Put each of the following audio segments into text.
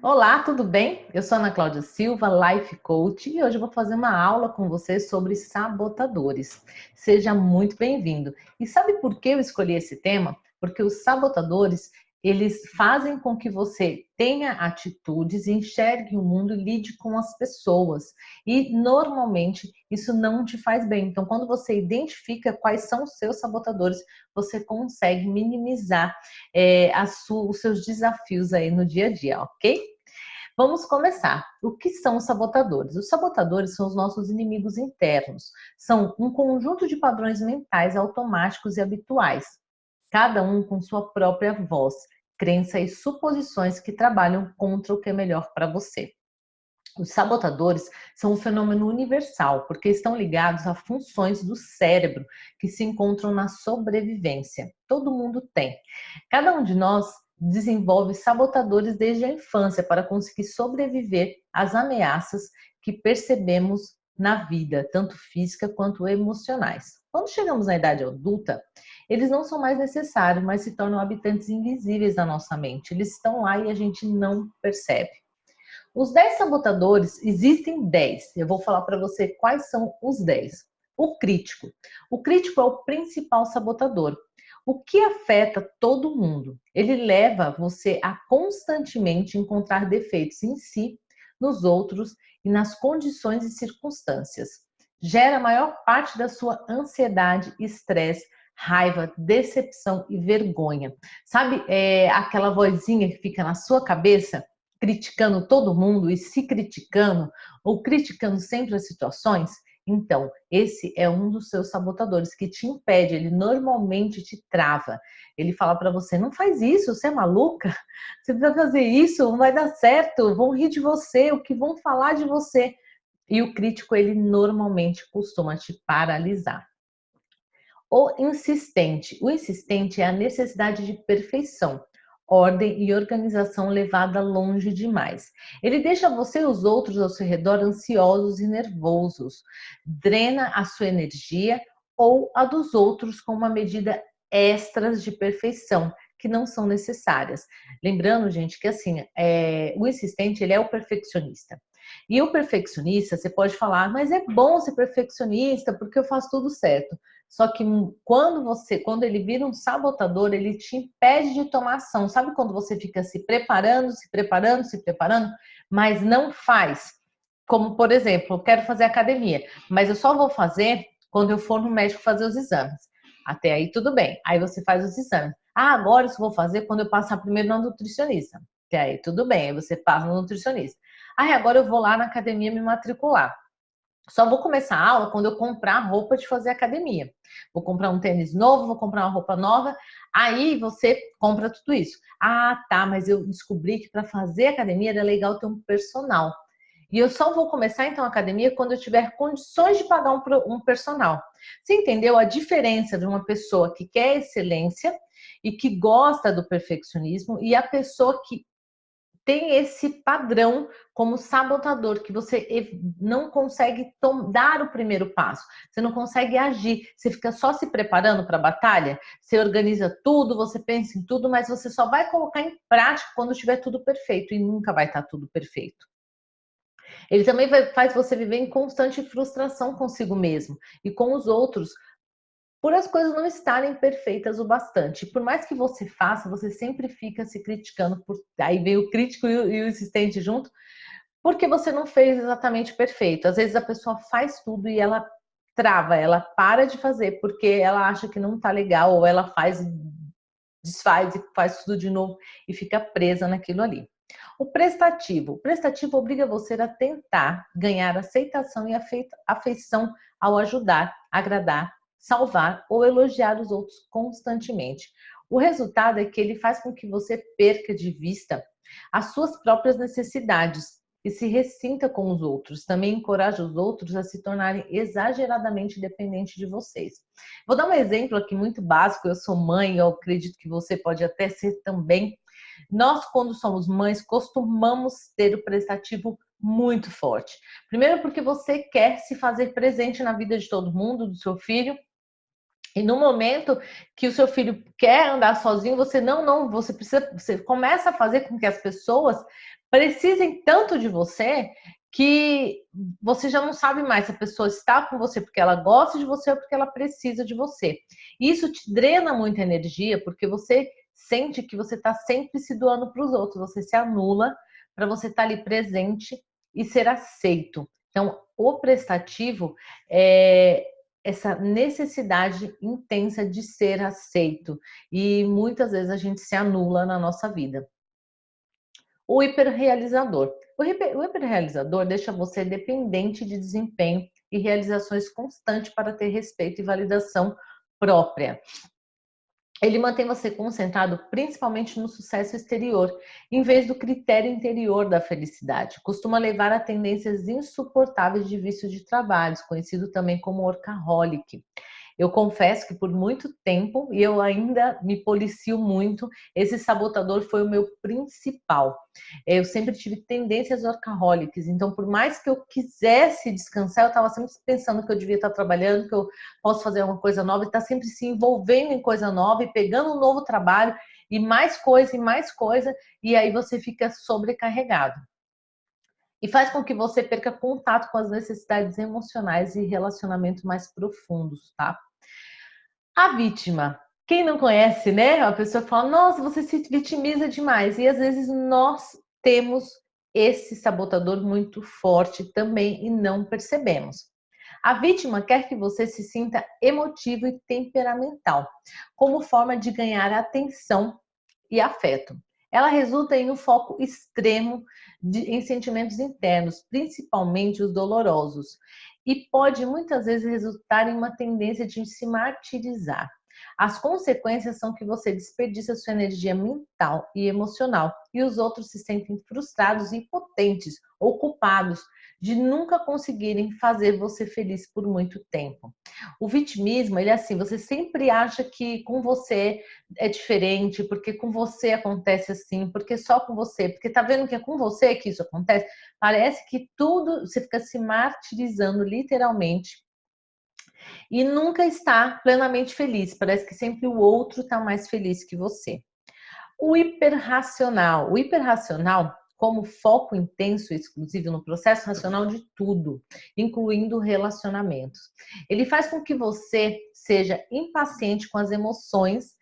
Olá, tudo bem? Eu sou Ana Cláudia Silva, Life Coach, e hoje eu vou fazer uma aula com você sobre sabotadores. Seja muito bem-vindo. E sabe por que eu escolhi esse tema? Porque os sabotadores, eles fazem com que você tenha atitudes, enxergue o mundo e lide com as pessoas. E normalmente isso não te faz bem. Então, quando você identifica quais são os seus sabotadores, você consegue minimizar os seus desafios aí no dia a dia, ok? Vamos começar. O que são os sabotadores? Os sabotadores são os nossos inimigos internos. São um conjunto de padrões mentais automáticos e habituais, cada um com sua própria voz, crença e suposições que trabalham contra o que é melhor para você. Os sabotadores são um fenômeno universal, porque estão ligados a funções do cérebro que se encontram na sobrevivência. Todo mundo tem. Cada um de nós desenvolve sabotadores desde a infância para conseguir sobreviver às ameaças que percebemos na vida, tanto física quanto emocionais. Quando chegamos na idade adulta, eles não são mais necessários, mas se tornam habitantes invisíveis da nossa mente. Eles estão lá e a gente não percebe. Os 10 sabotadores, existem 10. Eu vou falar para você quais são os 10. O crítico. O crítico é o principal sabotador. O que afeta todo mundo? Ele leva você a constantemente encontrar defeitos em si, nos outros e nas condições e circunstâncias. Gera a maior parte da sua ansiedade, estresse, raiva, decepção e vergonha. Sabe, aquela vozinha que fica na sua cabeça? Criticando todo mundo e se criticando, ou criticando sempre as situações, então esse é um dos seus sabotadores que te impede, ele normalmente te trava. Ele fala para você: não faz isso, você é maluca, você precisa fazer isso, não vai dar certo, vão rir de você, o que vão falar de você. E o crítico, ele normalmente costuma te paralisar. O insistente é a necessidade de perfeição, ordem e organização levada longe demais. Ele deixa você e os outros ao seu redor ansiosos e nervosos, drena a sua energia ou a dos outros com uma medida extras de perfeição que não são necessárias. Lembrando, gente, que assim, o insistente, ele é o perfeccionista. E o perfeccionista, você pode falar, mas é bom ser perfeccionista porque eu faço tudo certo. Só que quando ele vira um sabotador, ele te impede de tomar ação. Sabe quando você fica se preparando, se preparando, se preparando, mas não faz? Como, por exemplo, eu quero fazer academia, mas eu só vou fazer quando eu for no médico fazer os exames. Até aí tudo bem. Aí você faz os exames. Ah, agora isso eu vou fazer quando eu passar primeiro na nutricionista. Até aí tudo bem. Aí você passa no nutricionista. Ah, agora eu vou lá na academia me matricular. Só vou começar a aula quando eu comprar roupa de fazer academia. Vou comprar um tênis novo, vou comprar uma roupa nova. Aí você compra tudo isso. Ah, tá, mas eu descobri que para fazer academia era legal ter um personal. E eu só vou começar então a academia quando eu tiver condições de pagar um personal. Você entendeu a diferença de uma pessoa que quer excelência e que gosta do perfeccionismo e a pessoa que tem esse padrão como sabotador, que você não consegue dar o primeiro passo, você não consegue agir, você fica só se preparando para a batalha, você organiza tudo, você pensa em tudo, mas você só vai colocar em prática quando estiver tudo perfeito, e nunca vai estar tudo perfeito. Ele também faz você viver em constante frustração consigo mesmo e com os outros, por as coisas não estarem perfeitas o bastante. Por mais que você faça, você sempre fica se criticando. Aí vem o crítico e o insistente junto, porque você não fez exatamente perfeito. Às vezes a pessoa faz tudo e ela trava, ela para de fazer porque ela acha que não está legal, ou ela faz, desfaz e faz tudo de novo e fica presa naquilo ali. O prestativo obriga você a tentar ganhar aceitação e afeição ao ajudar, agradar, salvar ou elogiar os outros constantemente. O resultado é que ele faz com que você perca de vista as suas próprias necessidades e se ressinta com os outros. Também encoraja os outros a se tornarem exageradamente dependentes de vocês. Vou dar um exemplo aqui muito básico. Eu sou mãe, eu acredito que você pode até ser também. Nós, quando somos mães, costumamos ter o prestativo muito forte. Primeiro, porque você quer se fazer presente na vida de todo mundo, do seu filho, E no momento que o seu filho quer andar sozinho, você não, você precisa, você começa a fazer com que as pessoas precisem tanto de você que você já não sabe mais se a pessoa está com você porque ela gosta de você ou porque ela precisa de você. Isso te drena muita energia porque você sente que você está sempre se doando para os outros, você se anula para você estar ali presente e ser aceito. Então, o prestativo é essa necessidade intensa de ser aceito e muitas vezes a gente se anula na nossa vida. O hiperrealizador. O hiperrealizador deixa você dependente de desempenho e realizações constantes para ter respeito e validação própria. Ele mantém você concentrado principalmente no sucesso exterior, em vez do critério interior da felicidade. Costuma levar a tendências insuportáveis de vício de trabalhos, conhecido também como workaholic. Eu confesso que por muito tempo, e eu ainda me policio muito, esse sabotador foi o meu principal. Eu sempre tive tendências workaholics, então por mais que eu quisesse descansar, eu estava sempre pensando que eu devia estar trabalhando, que eu posso fazer uma coisa nova, e estar sempre se envolvendo em coisa nova e pegando um novo trabalho, e mais coisa, e aí você fica sobrecarregado. E faz com que você perca contato com as necessidades emocionais e relacionamentos mais profundos, tá? A vítima. Quem não conhece, né? A pessoa fala, nossa, você se vitimiza demais. E às vezes nós temos esse sabotador muito forte também e não percebemos. A vítima quer que você se sinta emotivo e temperamental, como forma de ganhar atenção e afeto. Ela resulta em um foco extremo em sentimentos internos, principalmente os dolorosos, e pode muitas vezes resultar em uma tendência de se martirizar. As consequências são que você desperdiça sua energia mental e emocional, e os outros se sentem frustrados e impotentes ou culpados de nunca conseguirem fazer você feliz por muito tempo. O vitimismo, ele é assim, você sempre acha que com você é diferente, porque com você acontece assim, porque só com você, porque tá vendo que é com você que isso acontece? Parece que tudo, você fica se martirizando literalmente e nunca está plenamente feliz. Parece que sempre o outro está mais feliz que você. O hiperracional. O hiperracional, como foco intenso e exclusivo no processo racional de tudo, incluindo relacionamentos. Ele faz com que você seja impaciente com as emoções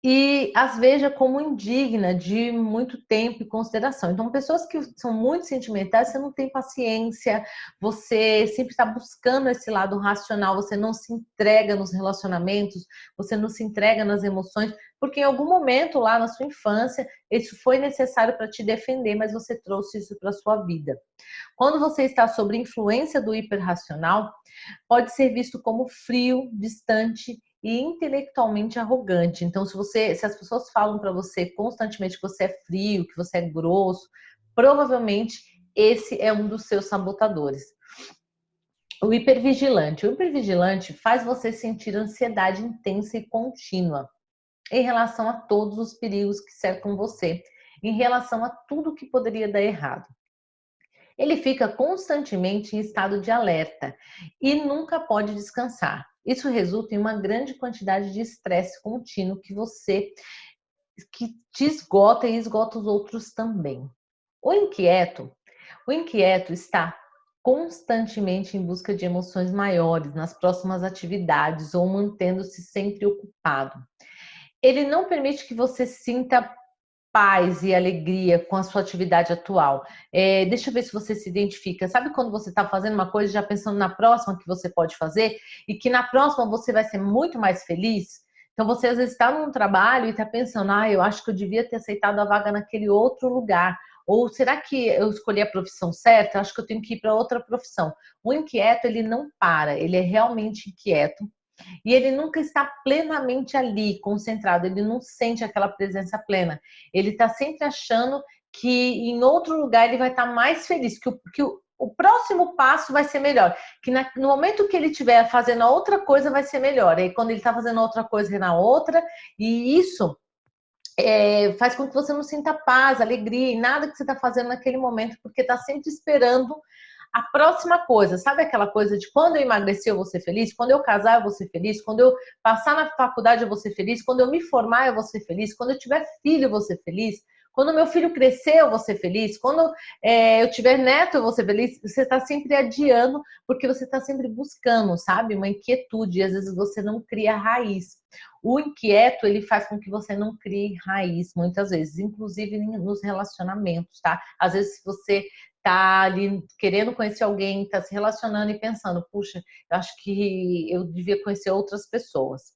e as veja como indigna de muito tempo e consideração. Então, pessoas que são muito sentimentais, você não tem paciência, você sempre está buscando esse lado racional, você não se entrega nos relacionamentos, você não se entrega nas emoções, porque em algum momento lá na sua infância, isso foi necessário para te defender, mas você trouxe isso para a sua vida. Quando você está sob influência do hiperracional, pode ser visto como frio, distante e intelectualmente arrogante. Então, se as pessoas falam para você constantemente que você é frio, que você é grosso, provavelmente esse é um dos seus sabotadores. O hipervigilante. O hipervigilante faz você sentir ansiedade intensa e contínua em relação a todos os perigos que cercam você, em relação a tudo que poderia dar errado. Ele fica constantemente em estado de alerta e nunca pode descansar. Isso resulta em uma grande quantidade de estresse contínuo que te esgota e esgota os outros também. O inquieto, o inquieto está constantemente em busca de emoções maiores nas próximas atividades ou mantendo-se sempre ocupado. Ele não permite que você sinta paz e alegria com a sua atividade atual. Deixa eu ver se você se identifica. Sabe quando você está fazendo uma coisa já pensando na próxima que você pode fazer e que na próxima você vai ser muito mais feliz? Então você às vezes está num trabalho e está pensando, eu acho que eu devia ter aceitado a vaga naquele outro lugar. Ou será que eu escolhi a profissão certa? Acho que eu tenho que ir para outra profissão. O inquieto, ele não para, ele é realmente inquieto. E ele nunca está plenamente ali, concentrado, ele não sente aquela presença plena. Ele está sempre achando que em outro lugar ele vai estar mais feliz, que o próximo passo vai ser melhor. Que no momento que ele estiver fazendo a outra coisa, vai ser melhor. Aí quando ele está fazendo outra coisa, é na outra. E isso faz com que você não sinta paz, alegria em nada que você está fazendo naquele momento, porque está sempre esperando a próxima coisa. Sabe aquela coisa de quando eu emagrecer eu vou ser feliz? Quando eu casar eu vou ser feliz? Quando eu passar na faculdade eu vou ser feliz? Quando eu me formar eu vou ser feliz? Quando eu tiver filho eu vou ser feliz? Quando meu filho crescer eu vou ser feliz? Quando eu tiver neto eu vou ser feliz? Você está sempre adiando porque você está sempre buscando, sabe? Uma inquietude. E às vezes você não cria raiz. O inquieto, ele faz com que você não crie raiz, muitas vezes, inclusive nos relacionamentos, tá? Às vezes, se você tá ali querendo conhecer alguém, tá se relacionando e pensando, puxa, eu acho que eu devia conhecer outras pessoas.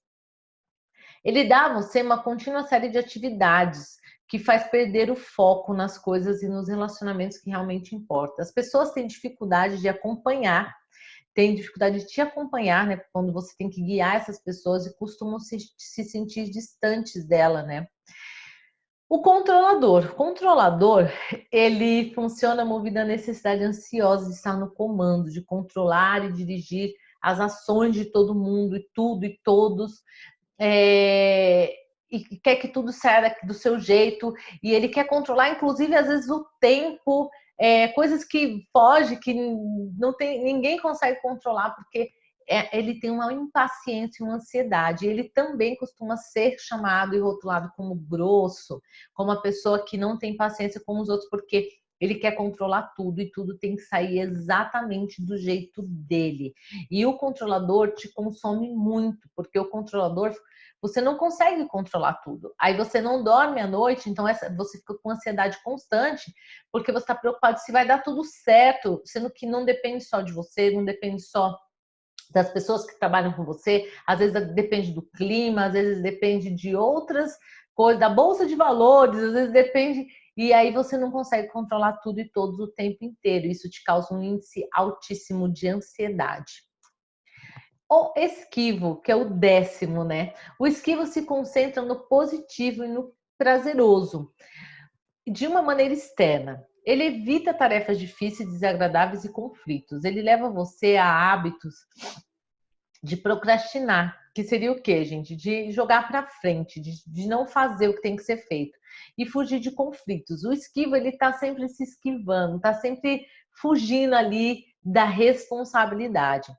Ele dá a você uma contínua série de atividades que faz perder o foco nas coisas e nos relacionamentos que realmente importam. As pessoas têm dificuldade de acompanhar, têm dificuldade de te acompanhar, né? Quando você tem que guiar essas pessoas e costumam se sentir distantes dela, né? O controlador, ele funciona movido à necessidade ansiosa de estar no comando, de controlar e dirigir as ações de todo mundo e tudo e todos, é, e quer que tudo saia do seu jeito, e ele quer controlar, inclusive, às vezes, o tempo, coisas que foge, que não tem, ninguém consegue controlar, porque ele tem uma impaciência, uma ansiedade. Ele também costuma ser chamado e rotulado como grosso, como uma pessoa que não tem paciência com os outros, porque ele quer controlar tudo e tudo tem que sair exatamente do jeito dele. E o controlador te consome muito, porque o controlador, você não consegue controlar tudo. Aí você não dorme à noite, então você fica com ansiedade constante, porque você está preocupado se vai dar tudo certo, sendo que não depende só de você, não depende só das pessoas que trabalham com você, às vezes depende do clima, às vezes depende de outras coisas, da bolsa de valores, às vezes depende, e aí você não consegue controlar tudo e todos o tempo inteiro. Isso te causa um índice altíssimo de ansiedade. O esquivo, que é o 10º, né? O esquivo se concentra no positivo e no prazeroso, de uma maneira externa. Ele evita tarefas difíceis, desagradáveis e conflitos. Ele leva você a hábitos de procrastinar, que seria o quê, gente? De jogar para frente, de não fazer o que tem que ser feito e fugir de conflitos. O esquivo, ele tá sempre se esquivando, tá sempre fugindo ali da responsabilidade.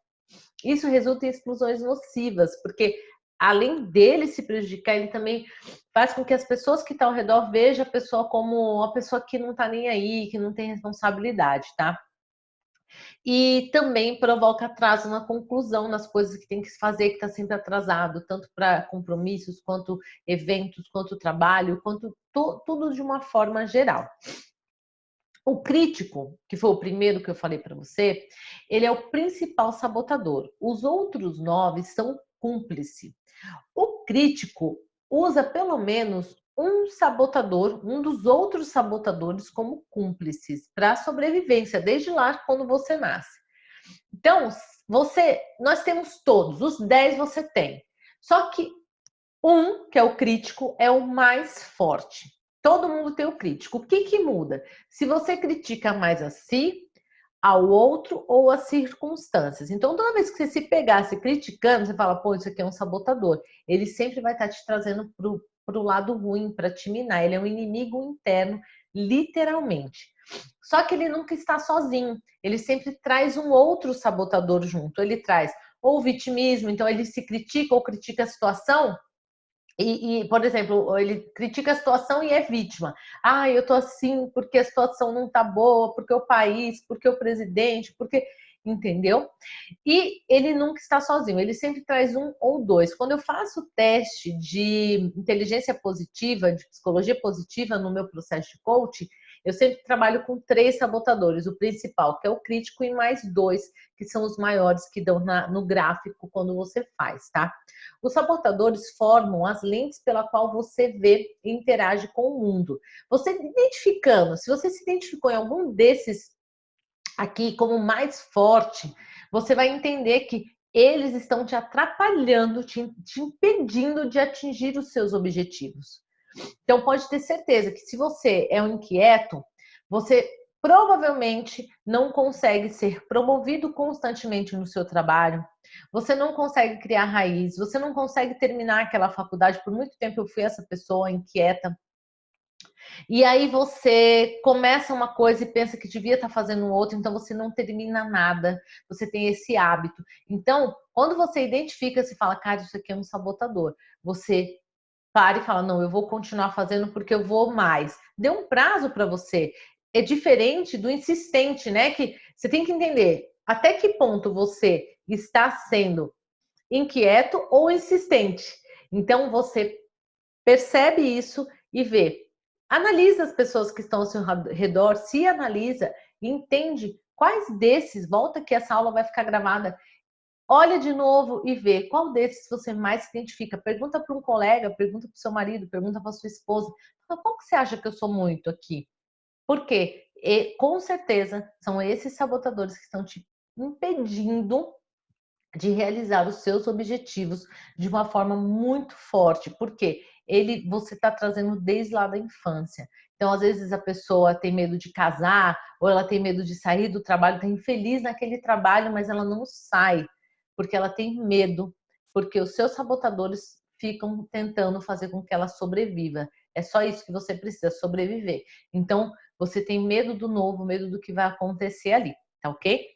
Isso resulta em exclusões nocivas, porque além dele se prejudicar, ele também faz com que as pessoas que estão ao redor vejam a pessoa como uma pessoa que não tá nem aí, que não tem responsabilidade, tá? E também provoca atraso na conclusão, nas coisas que tem que fazer, que está sempre atrasado, tanto para compromissos, quanto eventos, quanto trabalho, quanto tudo de uma forma geral. O crítico, que foi o primeiro que eu falei para você, ele é o principal sabotador. Os outros 9 são cúmplice. O crítico usa pelo menos um sabotador, um dos outros sabotadores como cúmplices para a sobrevivência, desde lá quando você nasce. Então, nós temos todos, os 10 você tem. Só que um, que é o crítico, é o mais forte. Todo mundo tem o crítico. O que muda? Se você critica mais a si, ao outro ou às circunstâncias. Então, toda vez que você se pegar se criticando, você fala, pô, isso aqui é um sabotador. Ele sempre vai estar te trazendo para o lado ruim, para te minar. Ele é um inimigo interno, literalmente. Só que ele nunca está sozinho. Ele sempre traz um outro sabotador junto. Ele traz ou vitimismo, então ele se critica ou critica a situação. Por exemplo, ele critica a situação e é vítima. Ah, eu tô assim porque a situação não tá boa, porque o país, porque o presidente, porque. Entendeu? E ele nunca está sozinho, ele sempre traz um ou dois. Quando eu faço o teste de inteligência positiva, de psicologia positiva no meu processo de coaching, eu sempre trabalho com 3 sabotadores. O principal, que é o crítico, e mais 2, que são os maiores que dão no gráfico quando você faz, tá? Os sabotadores formam as lentes pela qual você vê e interage com o mundo. Você identificando, se você se identificou em algum desses aqui como mais forte, você vai entender que eles estão te atrapalhando, te impedindo de atingir os seus objetivos. Então, pode ter certeza que se você é um inquieto, você provavelmente não consegue ser promovido constantemente no seu trabalho, você não consegue criar raiz, você não consegue terminar aquela faculdade. Por muito tempo eu fui essa pessoa inquieta. E aí você começa uma coisa e pensa que devia estar fazendo outra, então você não termina nada, você tem esse hábito. Então, quando você identifica, se fala, cara, isso aqui é um sabotador, você para e fala, não, eu vou continuar fazendo porque eu vou mais. Dê um prazo para você. É diferente do insistente, né? Que você tem que entender até que ponto você está sendo inquieto ou insistente. Então você percebe isso e vê. Analisa as pessoas que estão ao seu redor, se analisa e entende quais desses, volta que essa aula vai ficar gravada, olha de novo e vê qual desses você mais se identifica. Pergunta para um colega, pergunta para o seu marido, pergunta para sua esposa. Qual que você acha que eu sou muito aqui? Por quê? E, com certeza são esses sabotadores que estão te impedindo de realizar os seus objetivos de uma forma muito forte, porque você está trazendo desde lá da infância. Então, às vezes a pessoa tem medo de casar, ou ela tem medo de sair do trabalho, está infeliz naquele trabalho, mas ela não sai, porque ela tem medo, porque os seus sabotadores ficam tentando fazer com que ela sobreviva. É só isso que você precisa, sobreviver. Então, você tem medo do novo, medo do que vai acontecer ali, tá ok?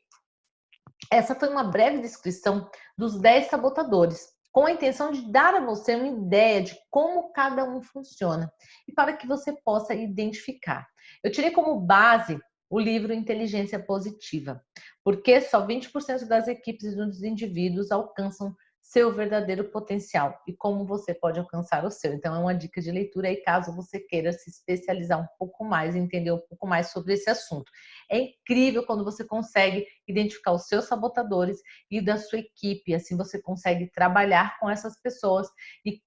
Essa foi uma breve descrição dos 10 sabotadores, com a intenção de dar a você uma ideia de como cada um funciona e para que você possa identificar. Eu tirei como base o livro Inteligência Positiva, porque só 20% das equipes e dos indivíduos alcançam seu verdadeiro potencial e como você pode alcançar o seu. Então, é uma dica de leitura aí caso você queira se especializar um pouco mais, entender um pouco mais sobre esse assunto. É incrível quando você consegue identificar os seus sabotadores e da sua equipe, assim você consegue trabalhar com essas pessoas e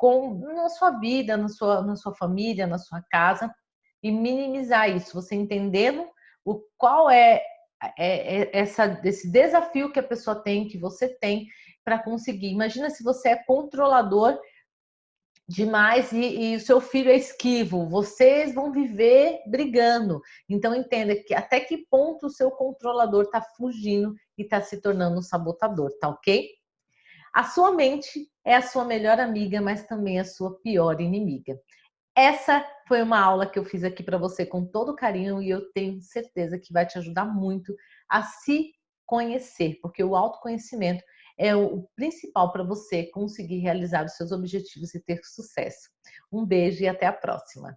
na sua vida, na sua família, na sua casa e minimizar isso, você entendendo qual esse desafio que a pessoa tem, que você tem para conseguir. Imagina se você é controlador demais e o seu filho é esquivo, vocês vão viver brigando. Então entenda que até que ponto o seu controlador está fugindo e está se tornando um sabotador, tá ok? A sua mente é a sua melhor amiga, mas também a sua pior inimiga. Essa foi uma aula que eu fiz aqui para você com todo carinho e eu tenho certeza que vai te ajudar muito a se conhecer, porque o autoconhecimento é o principal para você conseguir realizar os seus objetivos e ter sucesso. Um beijo e até a próxima.